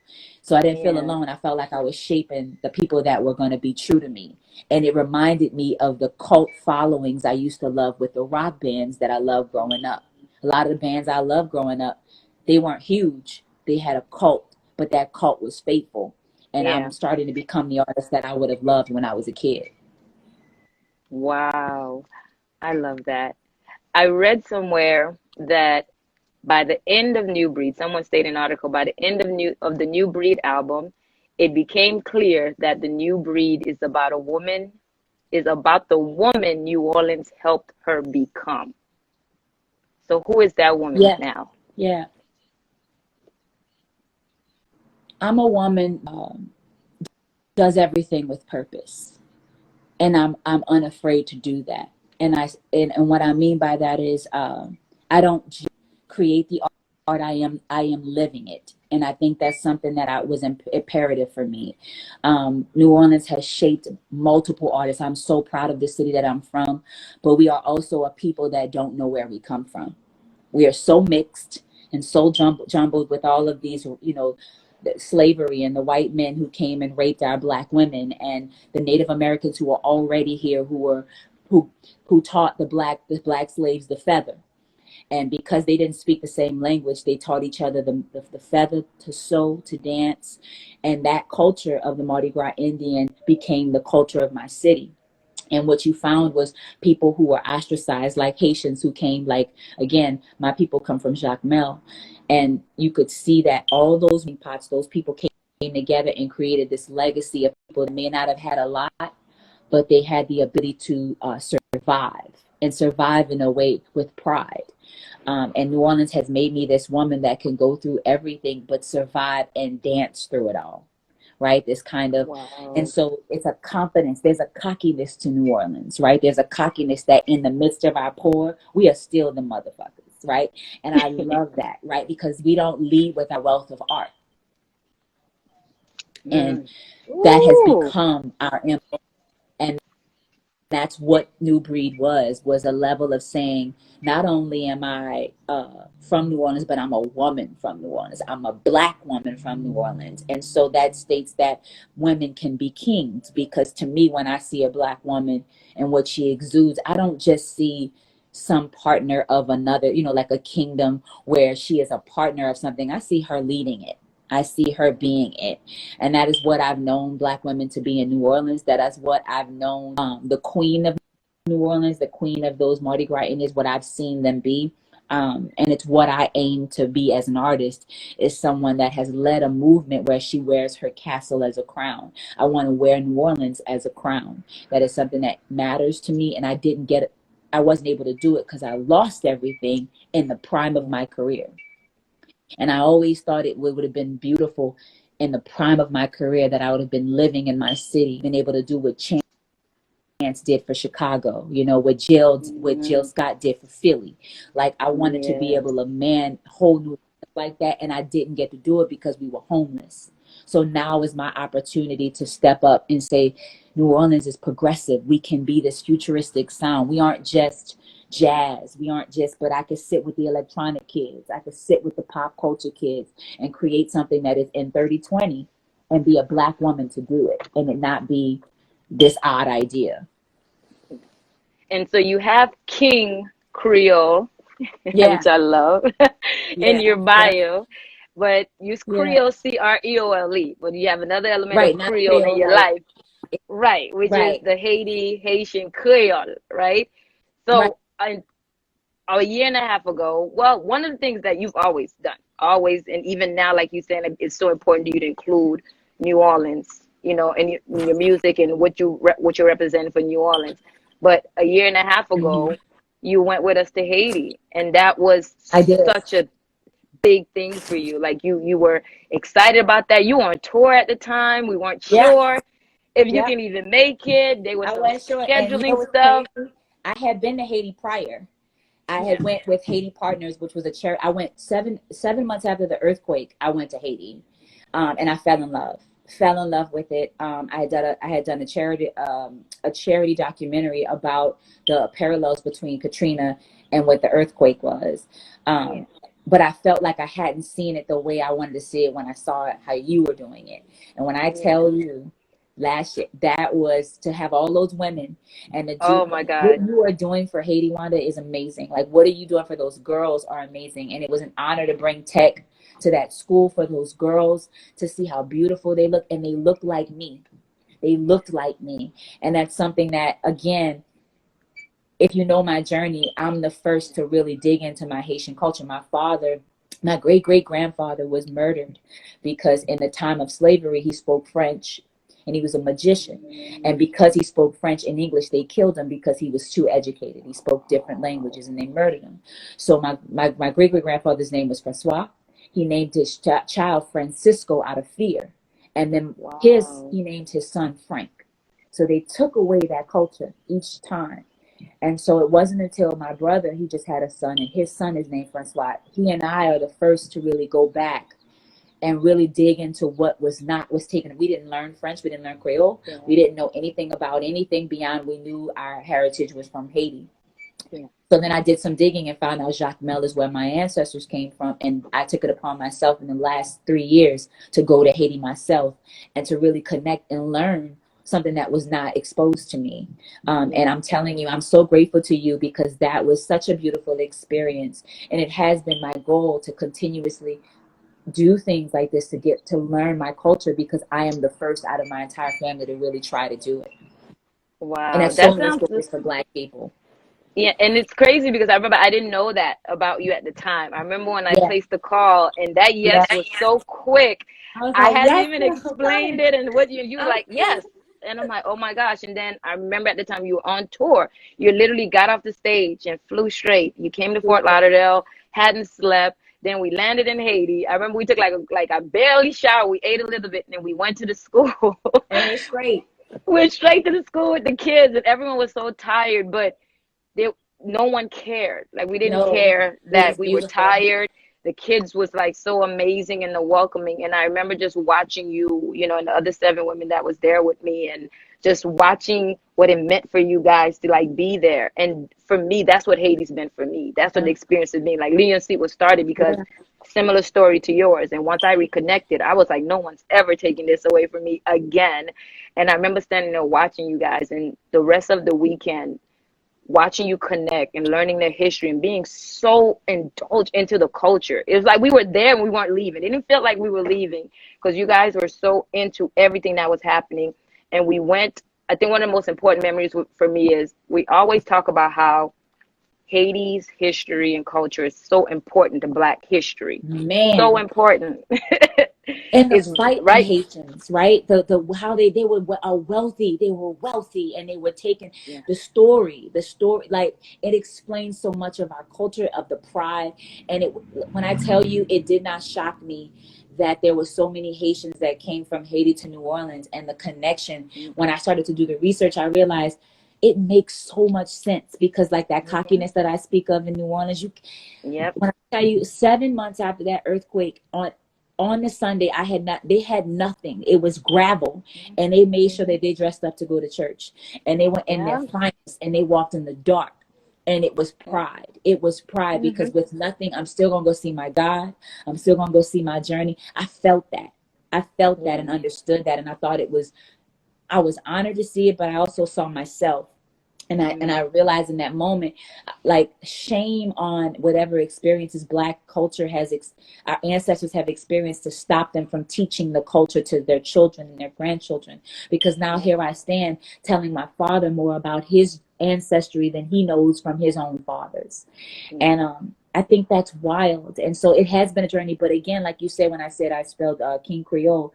So I didn't feel alone. I felt like I was shaping the people that were going to be true to me. And it reminded me of the cult followings I used to love with the rock bands that I loved growing up. A lot of the bands I loved growing up, they weren't huge. They had a cult, but that cult was faithful. And I'm starting to become the artist that I would have loved when I was a kid. Wow. I love that. I read somewhere that by the end of New Breed, someone stated in an article, by the end of the New Breed album, it became clear that the New Breed is about the woman New Orleans helped her become. So who is that woman now? Yeah. I'm a woman does everything with purpose. And I'm unafraid to do that. And what I mean by that is I don't just create the art. I am living it. And I think that's something that was imperative for me. New Orleans has shaped multiple artists. I'm so proud of the city that I'm from, but we are also a people that don't know where we come from. We are so mixed and so jumbled with all of these, slavery and the white men who came and raped our Black women, and the Native Americans who were already here, who taught the black slaves the feather. And because they didn't speak the same language, they taught each other the feather, to sew, to dance. And that culture of the Mardi Gras Indian became the culture of my city. And what you found was people who were ostracized, like Haitians who came, like, again, my people come from Jacmel. And you could see that all those pots, those people came together and created this legacy of people that may not have had a lot, but they had the ability to survive in a way with pride. And New Orleans has made me this woman that can go through everything but survive and dance through it all, right? This kind of, and so it's a confidence. There's a cockiness to New Orleans, right? There's a cockiness that in the midst of our poor, we are still the motherfuckers, right? And I love that, right? Because we don't lead with our wealth of art. And that has become our emblem. And that's what New Breed was a level of saying, not only am I from New Orleans, but I'm a woman from New Orleans. I'm a Black woman from New Orleans. And so that states that women can be kings, because to me, when I see a Black woman and what she exudes, I don't just see some partner of another, like a kingdom where she is a partner of something. I see her leading it. I see her being it. And that is what I've known Black women to be in New Orleans. That is what I've known the queen of New Orleans the queen of those Mardi Gras Indians, what I've seen them be. And it's what I aim to be as an artist, is someone that has led a movement where she wears her castle as a crown. I want to wear New Orleans as a crown. That is something that matters to me, and I wasn't able to do it because I lost everything in the prime of my career. And I always thought it would have been beautiful in the prime of my career, that I would have been living in my city, been able to do what Chance did for Chicago, what Jill Scott did for Philly. Like, I wanted to be able to man whole New Orleans like that, and I didn't get to do it because we were homeless. So now is my opportunity to step up and say, New Orleans is progressive. We can be this futuristic sound. We aren't just jazz. But I could sit with the electronic kids. I could sit with the pop culture kids and create something that is in 3020, and be a Black woman to do it, and it not be this odd idea. And so you have King Creole, which I love, in your bio, but use Creole, Creole, but you have another element of Creole in your life, right? Which is the Haitian Creole, right? So a year and a half ago, well, one of the things that you've always done, and even now, like you said, it's so important to you to include New Orleans, in your music and what you're representing for New Orleans. But a year and a half ago, you went with us to Haiti, and that was such a big thing for you. Like, you were excited about that. You were on tour at the time. We weren't sure if you can even make it. They were scheduling stuff. I had been to Haiti prior. I had went with Haiti Partners, which was a charity. I went 7 months after the earthquake. I went to Haiti, and I fell in love with it. I had done a charity documentary about the parallels between Katrina and what the earthquake was. But I felt like I hadn't seen it the way I wanted to see it when I saw it, how you were doing it. And when I tell you, last year, that was to have all those women and to do what you are doing for Haiti, Wanda, is amazing. Like, what are you doing for those girls are amazing. And it was an honor to bring tech to that school for those girls, to see how beautiful they look. And they looked like me. And that's something that, again, if you know my journey, I'm the first to really dig into my Haitian culture. My great-great-grandfather was murdered because in the time of slavery, he spoke French, and he was a magician. And because he spoke French and English, they killed him because he was too educated. He spoke different languages, and they murdered him. So my great-great-grandfather's name was Francois. He named his child Francisco out of fear. And then he named his son Frank. So they took away that culture each time. And so it wasn't until my brother, he just had a son, and his son is named Francois. He and I are the first to really go back and really dig into what was taken. We didn't learn French. We didn't learn Creole. Yeah. We didn't know anything about anything beyond we knew our heritage was from Haiti. Yeah. So then I did some digging and found out Jacmel is where my ancestors came from. And I took it upon myself in the last 3 years to go to Haiti myself and to really connect and learn something that was not exposed to me. And I'm telling you, I'm so grateful to you, because that was such a beautiful experience. And it has been my goal to continuously do things like this, to get to learn my culture, because I am the first out of my entire family to really try to do it. Wow. And that's so many stories for Black people. Yeah, and it's crazy because I remember I didn't know that about you at the time. I remember when I placed the call, and that was so quick. I hadn't even explained it, and what you were like, yes. And I'm like, oh my gosh. And then I remember at the time you were on tour. You literally got off the stage and flew straight. You came to Fort Lauderdale, hadn't slept. Then we landed in Haiti. I remember we took like a barely shower. We ate a little bit, and then we went to the school. And it's great. Went straight to the school with the kids, and everyone was so tired, but no one cared. Like, we didn't care that we were tired. The kids was like so amazing and the welcoming. And I remember just watching you, and the other 7 women that was there with me, and just watching what it meant for you guys to like be there. And for me, that's what Haiti's been for me. That's what the experience has been. Like, Leon Seat was started because similar story to yours. And once I reconnected, I was like, no one's ever taking this away from me again. And I remember standing there watching you guys, and the rest of the weekend, watching you connect and learning their history and being so indulged into the culture. It was like we were there and we weren't leaving. It didn't feel like we were leaving, because you guys were so into everything that was happening. And we went I think one of the most important memories for me is we always talk about how Haiti's history and culture is so important to Black history. So Man. important. And the Is fighting right. Haitians, right? The how they were wealthy, they were wealthy, and they were taking Yeah. the story, like it explains so much of our culture, of the pride. And it, when I tell you, it did not shock me that there were so many Haitians that came from Haiti to New Orleans, and the connection. When I started to do the research, I realized it makes so much sense, because like that Mm-hmm. cockiness that I speak of in New Orleans, you, Yep. when I tell you, 7 months after that earthquake, on the Sunday, I had not, they had nothing. It was gravel. And they made sure Mm-hmm. that they dressed up to go to church. And they went in their Yeah. finest, and they walked in the dark. And it was Yeah. pride. It was pride, Mm-hmm. because with nothing, I'm still gonna go see my God. I'm still gonna go see my journey. I felt that. I felt that and Yeah. understood that. And I thought it was, I was honored to see it, but I also saw myself. And I realized in that moment, like, shame on whatever experiences Black culture has, our ancestors have experienced, to stop them from teaching the culture to their children and their grandchildren. Because now Yeah. here I stand telling my father more about his ancestry than he knows from his own fathers. Yeah. And I think that's wild. And so it has been a journey. But again, like you said, when I said I spelled King Creole,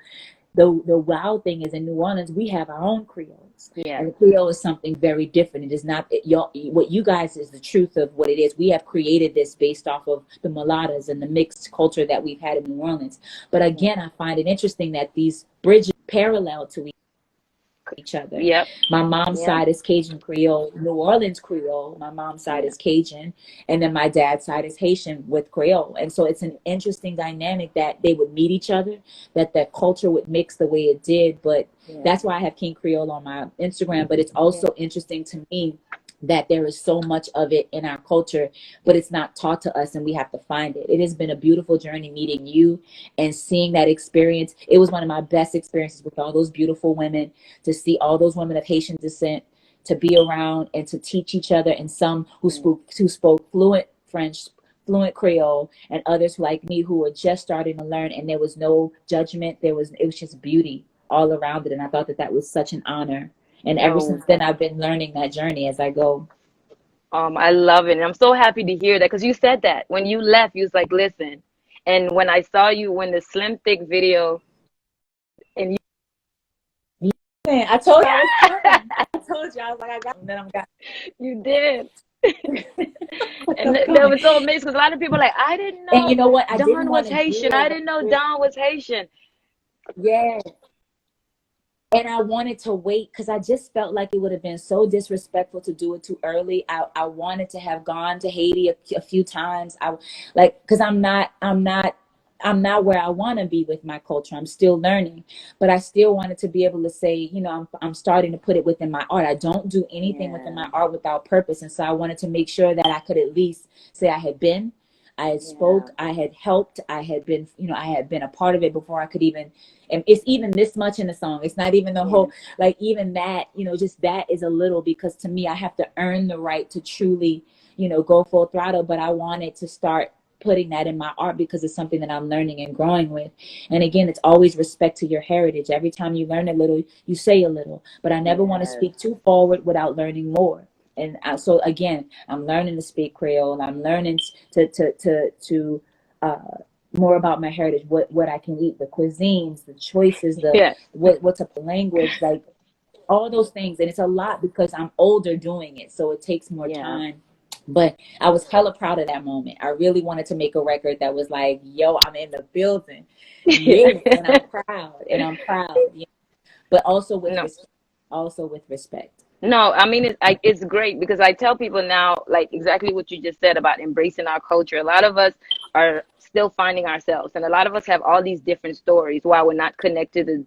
the wild thing is, in New Orleans we have our own Creoles, Yeah. and the Creole is something very different. It is not y'all, what you guys is the truth of what it is. We have created this based off of the mulattoes and the mixed culture that we've had in New Orleans. But again, I find it interesting that these bridges parallel to each other. Yep. My mom's Yep. side is Cajun Creole, New Orleans Creole. My mom's side Yeah. is Cajun, and then my dad's side is Haitian with Creole. And so it's an interesting dynamic that they would meet each other, that that culture would mix the way it did. But Yeah. that's why I have King Creole on my Instagram. But it's Yeah. also interesting to me that there is so much of it in our culture, but it's not taught to us, and we have to find it. It has been a beautiful journey meeting you and seeing that experience. It was one of my best experiences with all those beautiful women, to see all those women of Haitian descent, to be around and to teach each other, and some who spoke fluent French, fluent Creole, and others like me who were just starting to learn. And there was no judgment. It was just beauty all around it. And I thought that that was such an honor. And ever Oh, since then, I've been learning that journey as I go. I love it. And I'm so happy to hear that, because you said that when you left, you was like, listen. And when I saw you when the Slim Thick video, and Man, I told you I was coming. I told you I was like, I got, and then I'm got. you did. And I'm that coming. was so amazing, because a lot of people are like, I didn't And you know know what? I didn't Don want was to do Haitian. it I when didn't know I really, Don was Haitian. yeah. And I wanted to wait, because I just felt like it would have been so disrespectful to do it too early. I wanted to have gone to Haiti a few times. I like, because I'm not where I want to be with my culture. I'm still learning, but I still wanted to be able to say, I'm starting to put it within my art. I don't do anything within Yeah. my art without purpose. And so I wanted to make sure that I could at least say I had been, I had Yeah. spoke, I had helped, I had been, I had been a part of it before I could even, and it's even this much in the song. It's not even the Yeah. whole, like, even that, just that is a little, because to me, I have to earn the right to truly, go full throttle. But I wanted to start putting that in my art, because it's something that I'm learning and growing with. And again, it's always respect to your heritage. Every time you learn a little, you say a little, but I never want to Yes. speak too forward without learning more. And so again, I'm learning to speak Creole. I'm learning to uh, more about my heritage, what I can eat, the cuisines, the choices, the Yeah. what's a language, like all those things. And it's a lot because I'm older doing it, so it takes more Yeah. time. But I was hella proud of that moment. I really wanted to make a record that was like, yo, I'm in the building. Yeah. And I'm proud. And I'm proud. Yeah. But also with No. respect. Also with respect. No, I mean, it's great, because I tell people now, like exactly what you just said about embracing our culture. A lot of us are still finding ourselves, and a lot of us have all these different stories why we're not connected to,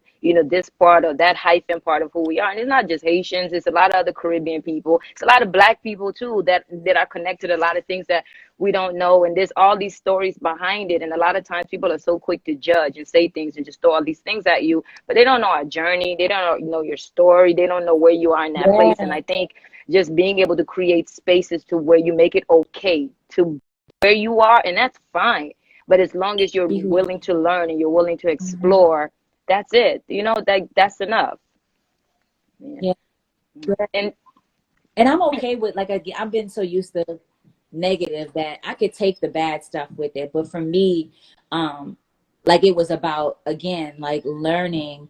this part or that hyphen part of who we are. And it's not just Haitians; it's a lot of other Caribbean people. It's a lot of Black people too that are connected to a lot of things that we don't know. And there's all these stories behind it. And a lot of times people are so quick to judge and say things and just throw all these things at you, but they don't know our journey. They don't know your story. They don't know where you are in that place. And Yeah. I think just being able to create spaces to where you make it okay to where you are, and that's fine. But as long as you're Be who you willing to learn and you're willing to are. Mhm. explore, that's it. That's enough. Yeah. Yeah. And And I'm okay with, like, I've been so used to negative that I could take the bad stuff with it. But for me, um, like, it was about, again, like, learning.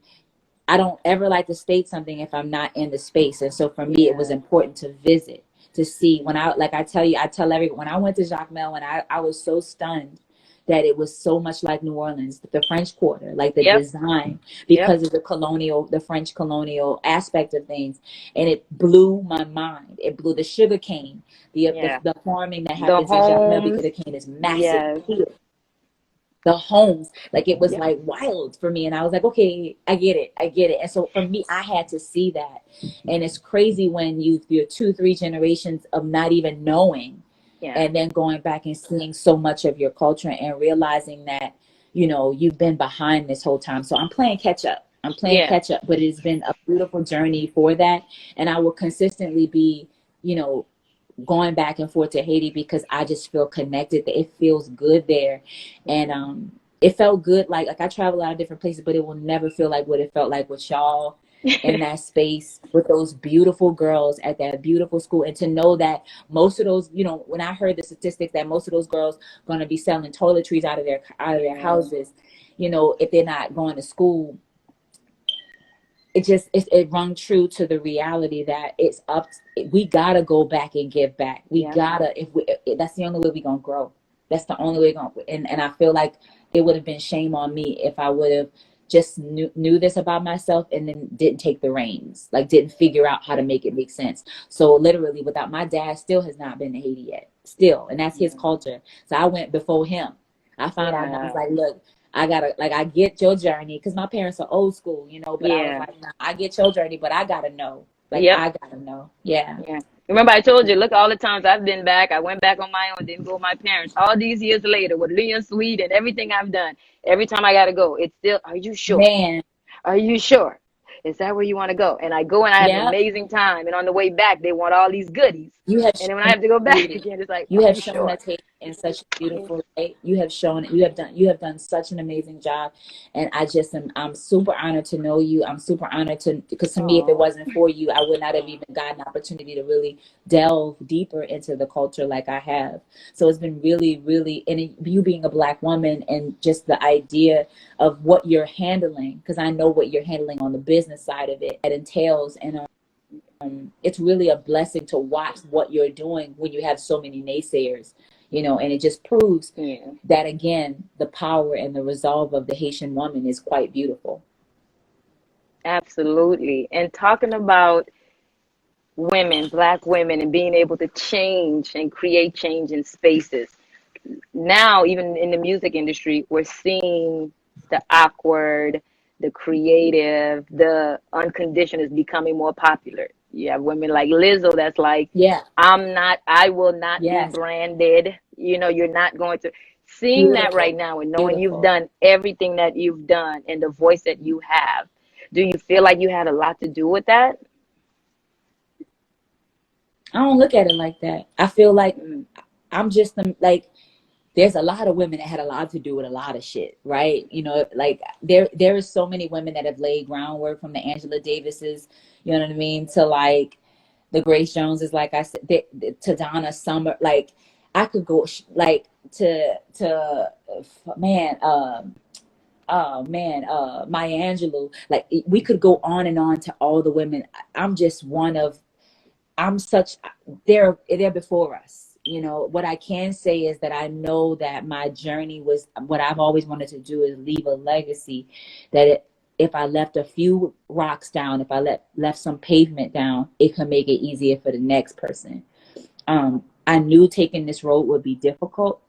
I don't ever like to state something if I'm not in the space. And so for me, it was yeah, important to visit, to see. When I, like I tell you, I tell everyone, when I went to Jacmel, when I was so stunned that it was so much like New Orleans, the French Quarter, like the yep, design, yep, because of the French colonial aspect of things. And it blew my mind. It blew the sugar cane, yeah. the farming that The happens in Jacmel, homes, because it came this massive yes, field, the homes, like, it was yep, like wild for me. And I was like, okay, I get it, I get it. And so for me, I had to see that. And it's crazy when you're 2, 3 generations of not even knowing, yeah, and then going back and seeing so much of your culture and realizing that, you've been behind this whole time. So I'm playing catch up, yeah, but it's been a beautiful journey for that. And I will consistently be, you know going back and forth to Haiti, because I just feel connected. It feels good there. And it felt good. Like, I travel a lot of different places, but it will never feel like what it felt like with y'all in that space, with those beautiful girls at that beautiful school. And to know that most of those, when I heard the statistics that most of those girls going to be selling toiletries out of their yeah, houses, if they're not going to school, it rung true to the reality that it's up. We gotta go back and give back. We yep, gotta, if that's the only way we're gonna grow. That's the only way we're gonna. And I feel like it would have been shame on me if I would have just knew this about myself and then didn't take the reins, like, didn't figure out how to make it make sense. So literally, without my dad, still has not been to Haiti yet, still, and that's his culture. So I went before him. I found out, and I was yeah, like, look, I gotta, like, I get your journey, because my parents are old school, but I was yeah, like, nah, I get your journey, but I gotta know. Like, yep. I gotta know. Yeah. Yeah. Remember, I told you, look, all the times I've been back, I went back on my own, didn't go with my parents. All these years later, with Leon Sweet and everything I've done, every time I got to go, it's still, are you sure? Man. Are you sure? Is that where you want to go? And I go and I have an Yeah. amazing time. And on the way back, they want all these goodies. You have And then when I shown have to go back beauty. again, it's like, You are have you shown sure? us hate in such a Yeah. beautiful light. You have done such an amazing job. And I'm super honored to know you. I'm super honored because to me, if it Oh, wasn't for you, I would not have even gotten an opportunity to really delve deeper into the culture like I have. So it's been really, really, and you being a Black woman, and just the idea of what you're handling, because I know what you're handling on the business side of it, that entails. And it's really a blessing to watch what you're doing when you have so many naysayers, and it just proves yeah, that, again, the power and the resolve of the Haitian woman is quite beautiful. absolutely. And talking about women, Black women, and being able to change and create change in spaces. Now, even in the music industry, we're seeing the awkward, the creative, the unconditioned is becoming more popular. You have women like Lizzo that's like, Yeah. I will not be Yes. branded. You're not going to. Seeing that right Beautiful. now and knowing you've Beautiful. done everything that you've done and the voice that you have, do you feel like you had a lot to do with that? I don't look at it like that. I feel like Mm, I'm just like, there's a lot of women that had a lot to do with a lot of shit, right? Like, there is so many women that have laid groundwork, from the Angela Davises, you know what I mean, to, like, the Grace Joneses, like I said, to Donna Summer. Like, I could go, like, to man, oh man, Maya Angelou. Like, we could go on and on to all the women. I'm just one of, I'm such, they're before us. What I can say is that I know that my journey was, what I've always wanted to do is leave a legacy, that if I left a few rocks down, if I left some pavement down, it could make it easier for the next person. I knew taking this road would be difficult.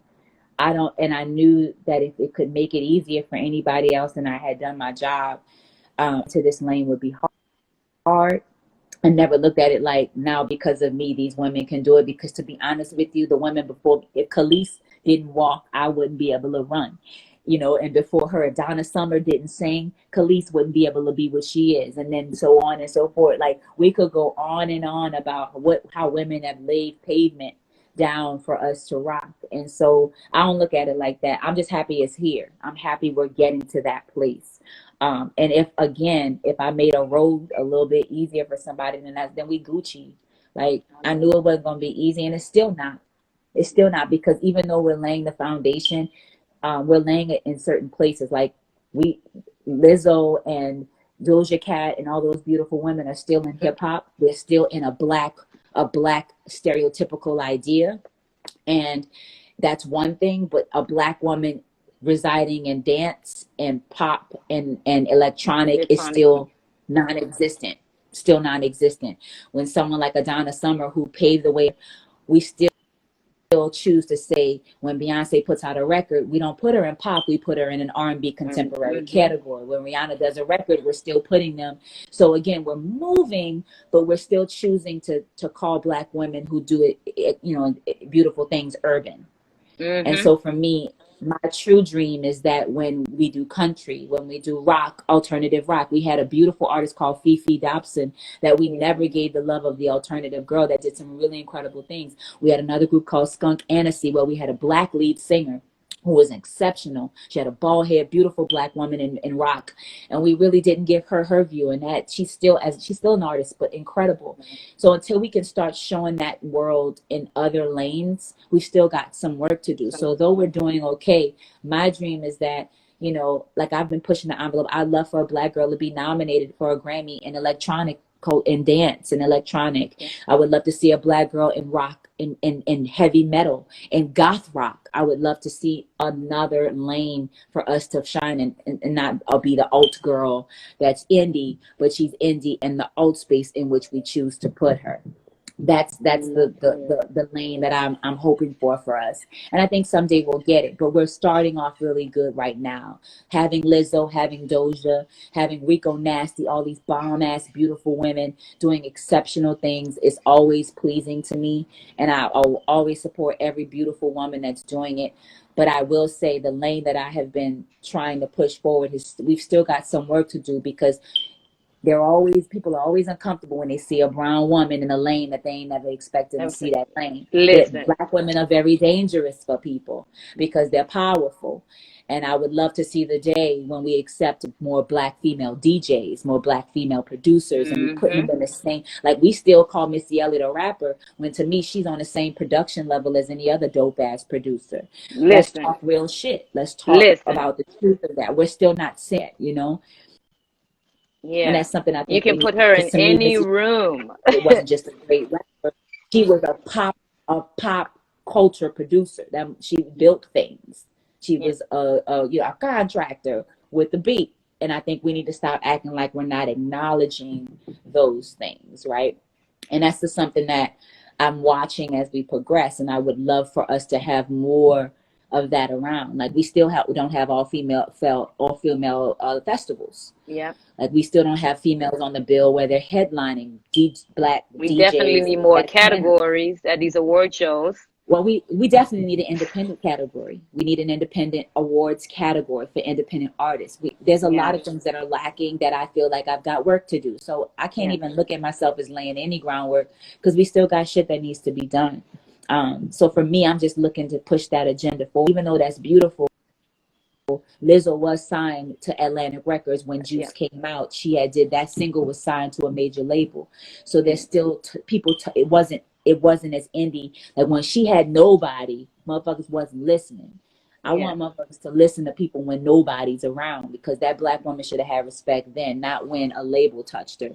And I knew that if it could make it easier for anybody else, and I had done my job, to this lane would be hard. I never looked at it like, now because of me, these women can do it. Because, to be honest with you, the women before, if Khalees didn't walk, I wouldn't be able to run. And before her, if Donna Summer didn't sing, Khalees wouldn't be able to be what she is, and then so on and so forth. Like, we could go on and on about how women have laid pavement down for us to rock. And so I don't look at it like that. I'm just happy it's here. I'm happy we're getting to that place. And if I made a road a little bit easier for somebody, then we Gucci. Like, I knew it wasn't going to be easy, and it's still not. It's still not, because even though we're laying the foundation, we're laying it in certain places. Like, we, Lizzo and Doja Cat and all those beautiful women are still in hip hop. We're still in a black stereotypical idea, and that's one thing. But a black woman residing in dance and pop and electronic is still non-existent. Still non-existent. When someone like Adonna Summer, who paved the way, we still choose to say, when Beyonce puts out a record, we don't put her in pop, we put her in an R&B contemporary category. When Rihanna does a record, we're still putting them. So again, we're moving, but we're still choosing to call black women who do beautiful things, urban. And so for me, my true dream is that when we do country, when we do rock, alternative rock, we had a beautiful artist called Fifi Dobson that we never gave the love of the alternative girl that did some really incredible things. We had another group called Skunk Anansie, where we had a black lead singer who was exceptional. She had a bald head, beautiful black woman in rock, and we really didn't give her view. And that she's still an artist, but incredible. So until we can start showing that world in other lanes, we still got some work to do. So though we're doing okay, my dream is that, like, I've been pushing the envelope. I'd love for a black girl to be nominated for a Grammy in electronic, in dance and electronic. I would love to see a black girl in rock, in heavy metal, in goth rock. I would love to see another lane for us to shine and not be the alt girl that's indie, but she's indie in the alt space in which we choose to put her. That's the lane that I'm hoping for us. And I think someday we'll get it, but we're starting off really good right now. Having Lizzo, having Doja, having Rico Nasty, all these bomb ass beautiful women doing exceptional things is always pleasing to me. And I'll always support every beautiful woman that's doing it. But I will say the lane that I have been trying to push forward we've still got some work to do, because people are always uncomfortable when they see a brown woman in a lane that they ain't never expected to see that lane. Black women are very dangerous for people because they're powerful. And I would love to see the day when we accept more black female DJs, more black female producers, and we put them in the same, like, we still call Missy Elliott a rapper, when to me, she's on the same production level as any other dope ass producer. Let's talk real shit. Let's talk about the truth of that. We're still not set. Yeah. And that's something I think you can put her in any room. It wasn't just a great rapper. She was a pop culture producer. That she built things. She was a contractor with the beat. And I think we need to stop acting like we're not acknowledging those things, right? And that's just something that I'm watching as we progress. And I would love for us to have more of that around. Like, we don't have all female festivals. Yeah. Like, we still don't have females on the bill where they're headlining black we DJs. Definitely need more categories at these award shows. Well, we definitely need an independent category. We need an independent awards category for independent artists. There's a lot of things that are lacking that I feel like I've got work to do. So I can't even look at myself as laying any groundwork, because we still got shit that needs to be done. So for me, I'm just looking to push that agenda forward, even though that's beautiful. Lizzo was signed to Atlantic Records when Juice came out. That single was signed to a major label. So there's still it wasn't as indie. Like, when she had nobody, motherfuckers wasn't listening. I want motherfuckers to listen to people when nobody's around, because that black woman should have had respect then, not when a label touched her.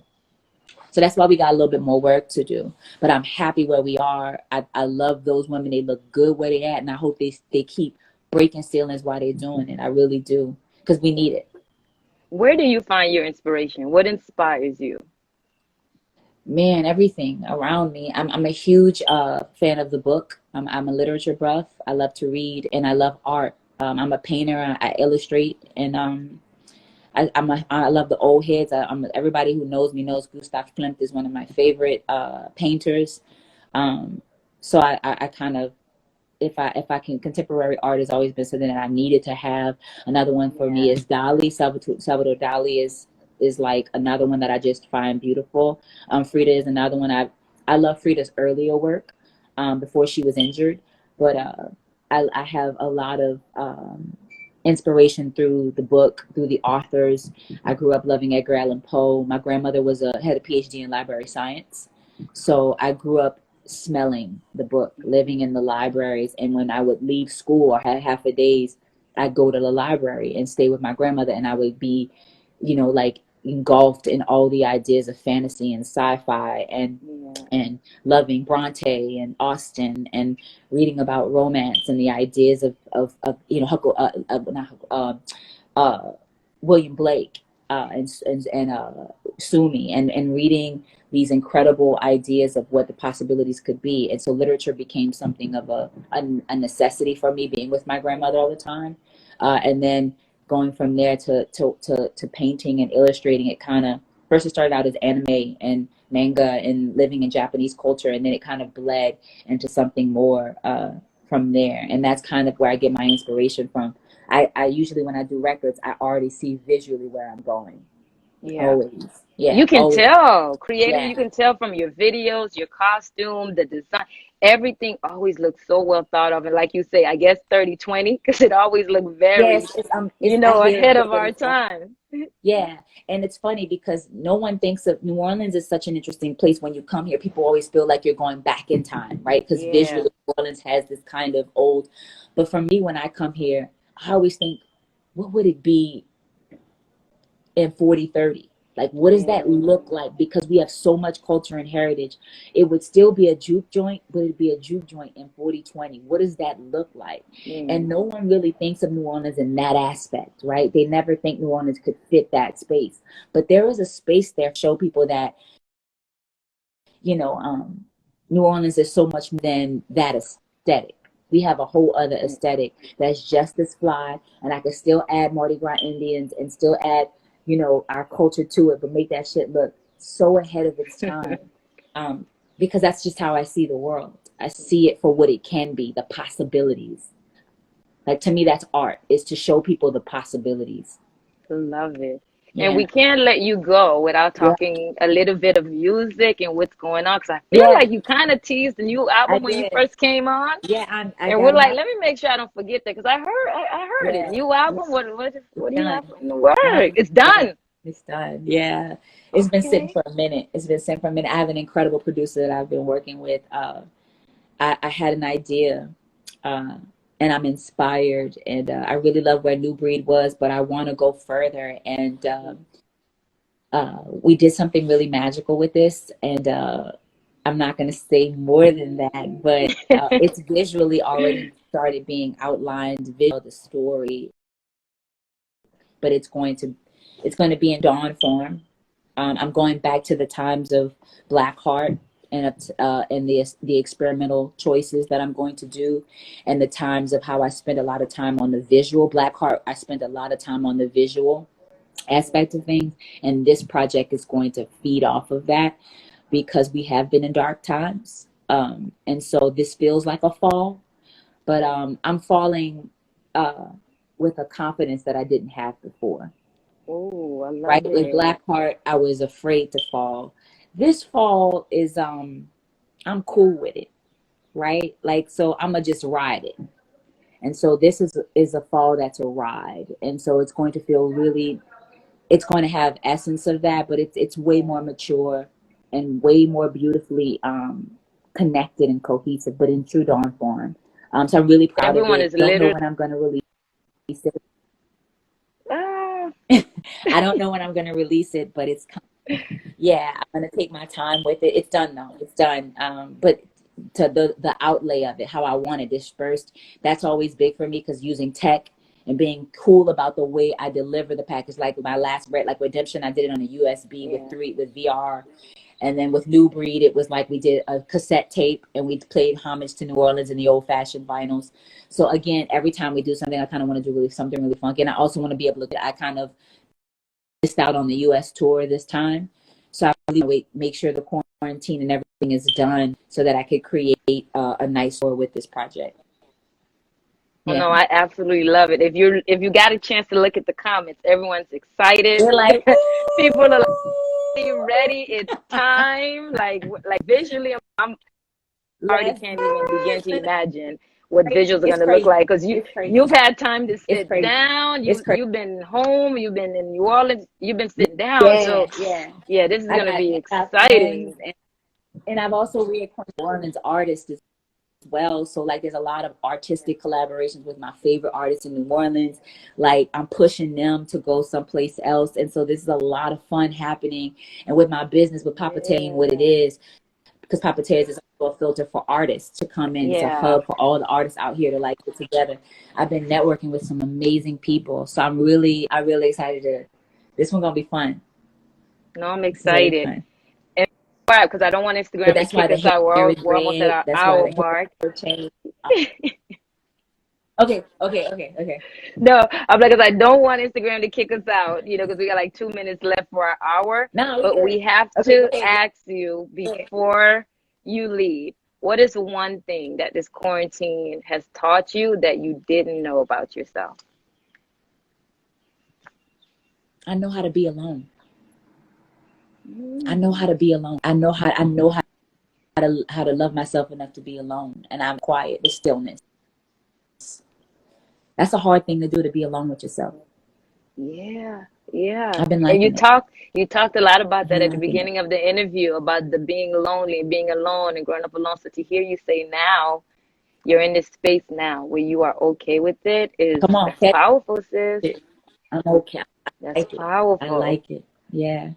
So that's why we got a little bit more work to do. But I'm happy where we are. I love those women. They look good where they at, and I hope they keep breaking ceilings while they're doing it. I really do, because we need it. Where do you find your inspiration? What inspires you? Man, everything around me. I'm a huge fan of the book. I'm a literature buff. I love to read, and I love art. I'm a painter. I illustrate, and I love the old heads. Everybody who knows me knows Gustav Klimt is one of my favorite painters. So I kind of, if I can, contemporary art has always been something that I needed to have. Another one for me is Dali. Salvador Dali is like another one that I just find beautiful. Frida is another one. I love Frida's earlier work. before she was injured. But I have a lot of inspiration through the book, through the authors. I grew up loving Edgar Allan Poe. My grandmother had a PhD in library science. So I grew up smelling the book, living in the libraries. And when I would leave school or had half a days, I'd go to the library and stay with my grandmother, and I would be, like engulfed in all the ideas of fantasy and sci-fi and loving Bronte and Austen and reading about romance and the ideas of William Blake and Sumi and reading these incredible ideas of what the possibilities could be. And so literature became something of a necessity for me, being with my grandmother all the time. And then going from there to painting and illustrating, it kind of first it started out as anime and manga and living in Japanese culture, and then it kind of bled into something more from there. And that's kind of where I get my inspiration from. I usually, when I do records, I already see visually where I'm going. Yeah. Always. Yeah. You can always. tell. Creative, Yeah. you can tell from your videos, your costume, the design. Everything always looks so well thought of. And like you say, I guess 30/20, because it always looked very, Yes, I hear ahead of our it. time. Yeah, and it's funny because no one thinks of New Orleans as such an interesting place. When you come here, people always feel like you're going back in time, right? Because Yeah. visually, New Orleans has this kind of old. But for me, when I come here, I always think, what would it be in 4030? Like, what does that look like? Because we have so much culture and heritage. It would still be a juke joint, but it'd be a juke joint in 4020. What does that look like? And no one really thinks of New Orleans in that aspect, right? They never think New Orleans could fit that space. But there is a space there to show people that, New Orleans is so much more than that aesthetic. We have a whole other aesthetic that's just as fly, and I could still add Mardi Gras Indians and still add, our culture to it, but make that shit look so ahead of its time. Because that's just how I see the world. I see it for what it can be, the possibilities. Like, to me, that's art, is to show people the possibilities. Love it. Yeah. And we can't let you go without Yeah. talking a little bit of music and what's going on. Because I feel like you kind of teased the new album when you first came on. Yeah, I And got we're like, my, let me make sure I don't forget that, because I heard it. yeah, New album. it's What do you have done. in the work? It's Yeah, done. it's done. Yeah. It's been sitting for a minute. I have an incredible producer that I've been working with. I had an idea, and I'm inspired, and I really love where New Breed was, but I want to go further. And we did something really magical with this, and I'm not going to say more than that, but it's visually already started being outlined, the story, but it's going to be in dawn form. I'm going back to the times of Blackheart and the experimental choices that I'm going to do, and the times of how I spent a lot of time on the visual. Blackheart, I spent a lot of time on the visual aspect of things, and this project is going to feed off of that, because we have been in dark times, and so this feels like a fall, but I'm falling with a confidence that I didn't have before. Oh, I love Right? With it. Blackheart, I was afraid to fall. This fall is I'm cool with it, right? Like, so I'm gonna just ride it. And so this is a fall that's a ride. And so it's going to feel really, it's going to have essence of that, but it's way more mature and way more beautifully connected and cohesive, but in true dawn form. So I'm really proud of Everyone it. is Don't know literally. when I'm going to release it. Ah. I don't know when I'm going to release it, but it's coming. Yeah, I'm going to take my time with it. It's done though. It's done. But to the outlay of it, how I want it dispersed, that's always big for me, because using tech and being cool about the way I deliver the package, like my last bread, like Redemption, I did it on a USB with VR. And then with New Breed, it was like we did a cassette tape and we played homage to New Orleans in the old fashioned vinyls. So again, every time we do something, I kind of want to do something really funky. And I also want to be able to, I kind of missed out on the US tour this time. So I really make sure the quarantine and everything is done so that I could create a nice tour with this project. Oh no, I absolutely love it. If you got a chance to look at the comments, everyone's excited. They're like, People are like, are you ready? It's time. Like visually, already Let's can't even begin to imagine what crazy. visuals are It's going to look crazy. like because It's crazy. you've had time to It's sit crazy. down. It's crazy. You've been home. You've been in New Orleans. You've been sitting down. Yeah, So yeah. yeah, this is I going to got, be I got friends, exciting. and I've also reacquainted New Orleans artists as well. So like, there's a lot of artistic collaborations with my favorite artists in New Orleans. Like, I'm pushing them to go someplace else, and so this is a lot of fun happening. And with my business, with Papa Tay, what it Yeah, is, because Papa Tears is also a filter for artists to come in. It's a yeah. hub for all the artists out here to like get together. I've been networking with some amazing people, so I'm really excited to. This one's gonna be fun. No, I'm It's very excited. fun. And because I don't want But Instagram to that's why kick the us out. hair is We're almost at red. our That's why hour the mark. hair changed. Okay, okay, okay, okay. No, I'm like, 'cause I don't want Instagram to kick us out, because we got like 2 minutes left for our hour. No, we But good. we have Okay, go to ahead. ask you before you leave, what is one thing that this quarantine has taught you that you didn't know about yourself? I know how to be alone. I know how Mm, to be alone. I know how to love myself enough to be alone. And I'm quiet, the stillness. That's a hard thing to do, to be alone with yourself. yeah, yeah. I've been And liking it. you talked a lot about I've that been at the liking it. beginning of the interview about the being lonely and being alone and growing up alone. So to hear you say now you're in this space now where you are okay with it is Come on, that's catch powerful, sis. it. I'm okay. I That's like it. I powerful. like it. Yeah.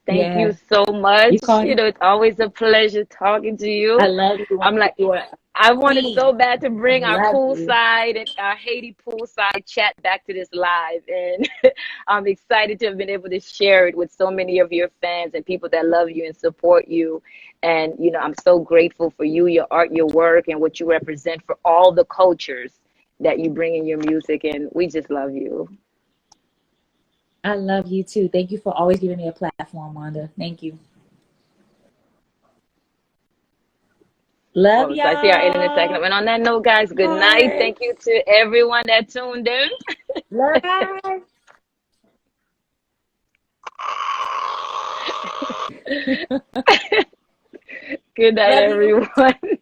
Thank you Yeah. so You much. caught it. It's always a pleasure talking to I you. love you. I'm like, You are a I wanted queen. so bad to I bring our love you. poolside and our Haiti poolside chat back to this live. And I'm excited to have been able to share it with so many of your fans and people that love you and support you. And, I'm so grateful for you, your art, your work, and what you represent for all the cultures that you bring in your music. And we just love you. I love you too. Thank you for always giving me a platform, Wanda. Thank you. Love Oh, so I see our internet y'all. segment. And on that note, guys, good night. Thank you Hearts. to everyone that tuned in. Love. Good night, Love you. everyone.